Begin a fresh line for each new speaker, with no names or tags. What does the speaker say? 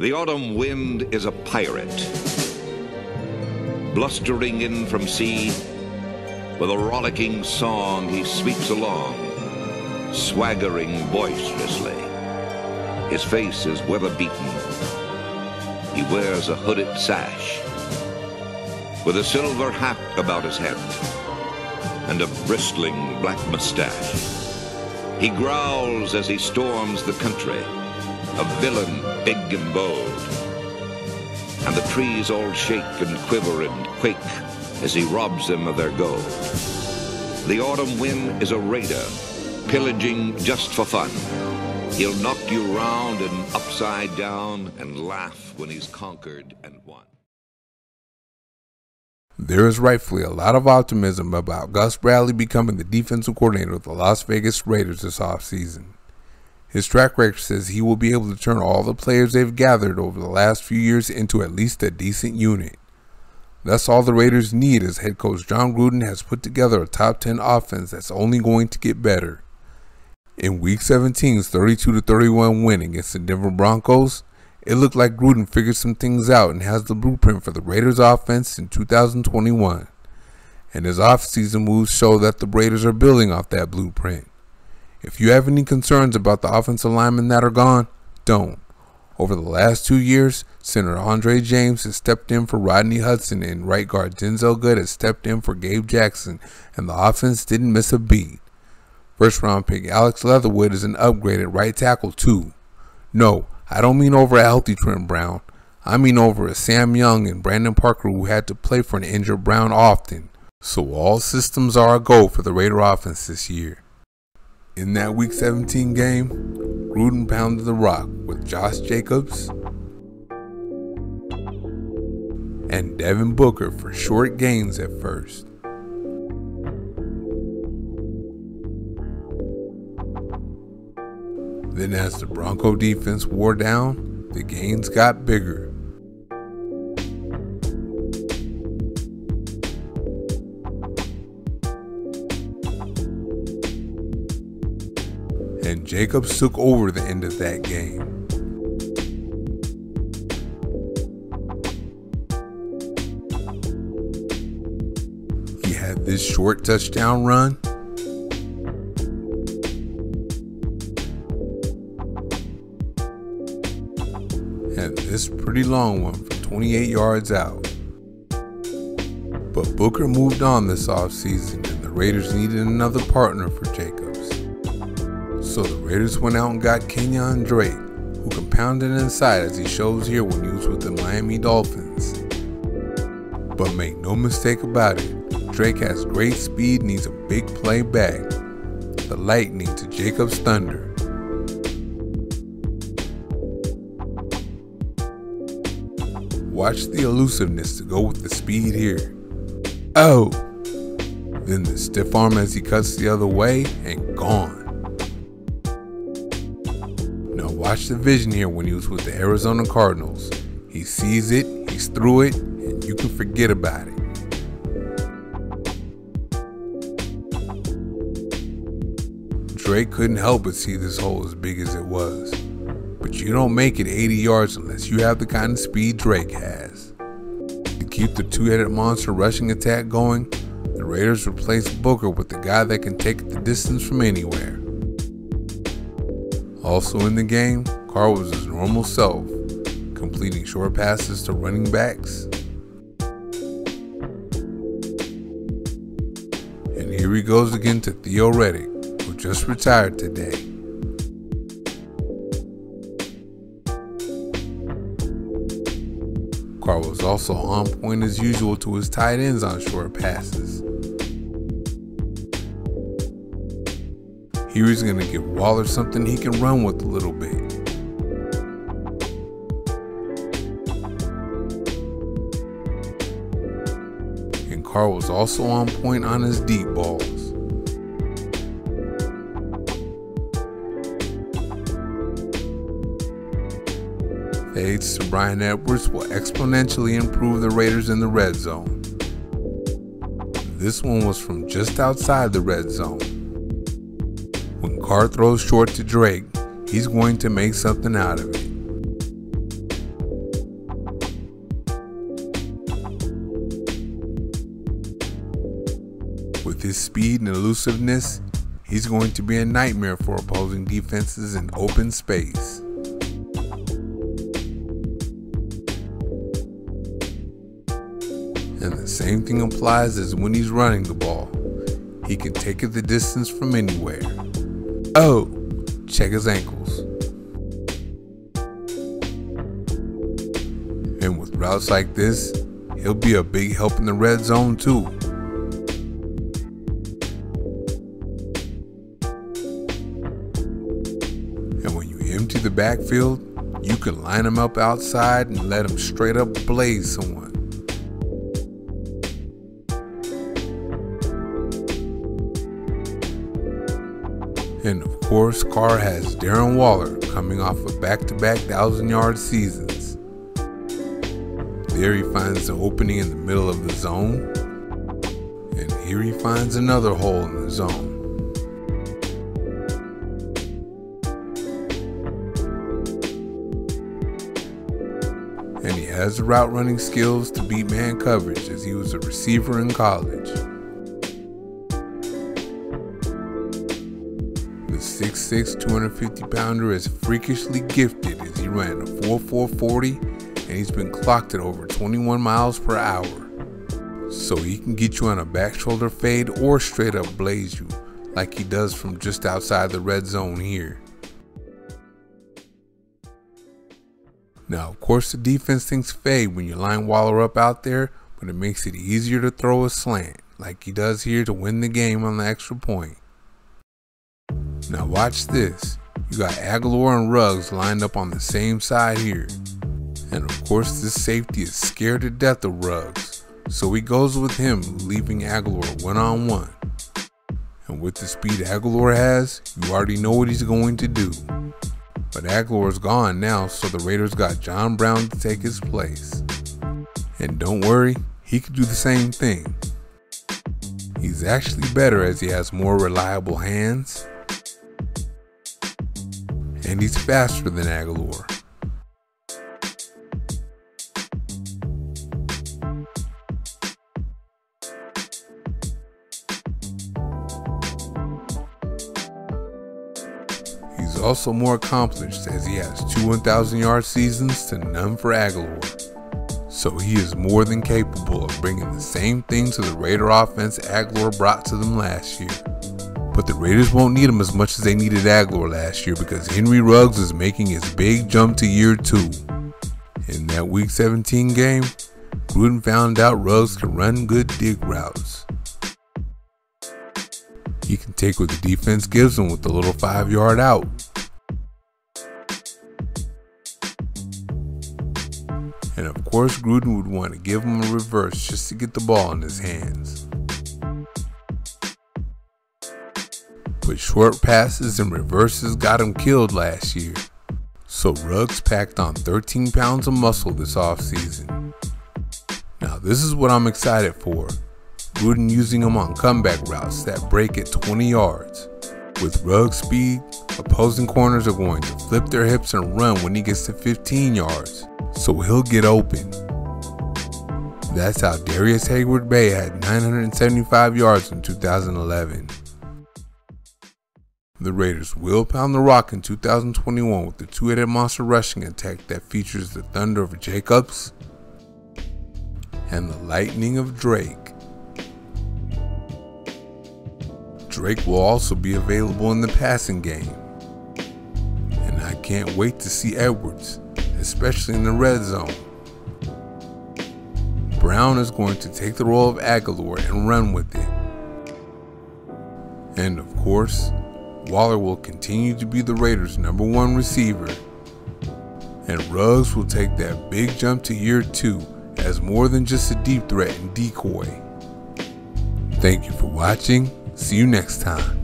The autumn wind is a pirate, blustering in from sea. With a rollicking song he sweeps along, swaggering boisterously. His face is weather-beaten. He wears a hooded sash, with a silver hat about his head, and a bristling black mustache. He growls as he storms the country, a villain big and bold. And the trees all shake and quiver and quake as he robs them of their gold. The autumn wind is a raider, pillaging just for fun. He'll knock you round and upside down and laugh when he's conquered and won.
There is rightfully a lot of optimism about Gus Bradley becoming the defensive coordinator of the Las Vegas Raiders this offseason. His track record says he will be able to turn all the players they've gathered over the last few years into at least a decent unit. That's all the Raiders need, as head coach Jon Gruden has put together a top 10 offense that's only going to get better. In Week 17's 32-31 win against the Denver Broncos, it looked like Gruden figured some things out and has the blueprint for the Raiders offense in 2021. And his offseason moves show that the Raiders are building off that blueprint. If you have any concerns about the offensive linemen that are gone, don't. Over the last 2 years, center Andre James has stepped in for Rodney Hudson and right guard Denzel Good has stepped in for Gabe Jackson, and the offense didn't miss a beat. First round pick Alex Leatherwood is an upgrade at right tackle too. No, I don't mean over a healthy Trent Brown. I mean over a Sam Young and Brandon Parker who had to play for an injured Brown often. So all systems are a go for the Raider offense this year. In that Week 17 game, Gruden pounded the rock with Josh Jacobs and Devin Booker for short gains at first. Then as the Bronco defense wore down, the gains got bigger. And Jacobs took over the end of that game. He had this short touchdown run, and this pretty long one for 28 yards out. But Booker moved on this offseason, and the Raiders needed another partner for Jacobs. So the Raiders went out and got Kenyon Drake, who compounded inside as he shows here when he was with the Miami Dolphins. But make no mistake about it, Drake has great speed and he's a big play back. The lightning to Jacobs' thunder. Watch the elusiveness to go with the speed here. Oh! Then the stiff arm as he cuts the other way and gone. Now watch the vision here when he was with the Arizona Cardinals. He sees it, he's through it, and you can forget about it. Drake couldn't help but see this hole as big as it was. But you don't make it 80 yards unless you have the kind of speed Drake has. To keep the two-headed monster rushing attack going, the Raiders replaced Booker with the guy that can take the distance from anywhere. Also in the game, Carr was his normal self, completing short passes to running backs. And here he goes again to Theo Reddick, who just retired today. Carr was also on point as usual to his tight ends on short passes. Here he's going to give Waller something he can run with a little bit. And Carr was also on point on his deep balls. Fades to Bryan Edwards will exponentially improve the Raiders in the red zone. This one was from just outside the red zone. When Carr throws short to Drake, he's going to make something out of it. his speed and elusiveness, he's going to be a nightmare for opposing defenses in open space. And the same thing applies as when he's running the ball. He can take it the distance from anywhere. Oh, check his ankles. And with routes like this, he'll be a big help in the red zone too. And when you empty the backfield, you can line him up outside and let him straight up blaze someone. And of course, Carr has Darren Waller coming off of back-to-back 1,000-yard seasons. There he finds the opening in the middle of the zone, and here he finds another hole in the zone. And he has the route running skills to beat man coverage as he was a receiver in college. The 6'6", 250-pounder is freakishly gifted as he ran a 4.440 and he's been clocked at over 21 miles per hour. So he can get you on a back shoulder fade or straight up blaze you like he does from just outside the red zone here. Now, of course, the defense thinks fade when you line Waller up out there, but it makes it easier to throw a slant, like he does here to win the game on the extra point. Now watch this. You got Aguilar and Ruggs lined up on the same side here. And of course, this safety is scared to death of Ruggs, so he goes with him, leaving Aguilar one-on-one. And with the speed Aguilar has, you already know what he's going to do. But Aguilar's gone now, so the Raiders got John Brown to take his place. And don't worry, he could do the same thing. He's actually better as he has more reliable hands, and he's faster than Aguilar. He's also more accomplished as he has 2 1,000-yard seasons to none for Aguilar. So he is more than capable of bringing the same thing to the Raider offense Aguilar brought to them last year. But the Raiders won't need him as much as they needed Aguilar last year because Henry Ruggs is making his big jump to year 2. In that Week 17 game, Gruden found out Ruggs can run good dig routes. He can take what the defense gives him with a little 5-yard out. And of course, Gruden would want to give him a reverse just to get the ball in his hands. But short passes and reverses got him killed last year. So Ruggs packed on 13 pounds of muscle this offseason. Now this is what I'm excited for. Gruden using him on comeback routes that break at 20 yards. With Ruggs' speed, opposing corners are going to flip their hips and run when he gets to 15 yards, so he'll get open. That's how Darius Hayward-Bay had 975 yards in 2011. The Raiders will pound the rock in 2021 with the two-headed monster rushing attack that features the thunder of Jacobs and the lightning of Drake. Drake will also be available in the passing game. And I can't wait to see Edwards, especially in the red zone. Brown is going to take the role of Aguilar and run with it. And of course, Waller will continue to be the Raiders' #1 receiver. And Ruggs will take that big jump to year 2 as more than just a deep threat and decoy. Thank you for watching. See you next time.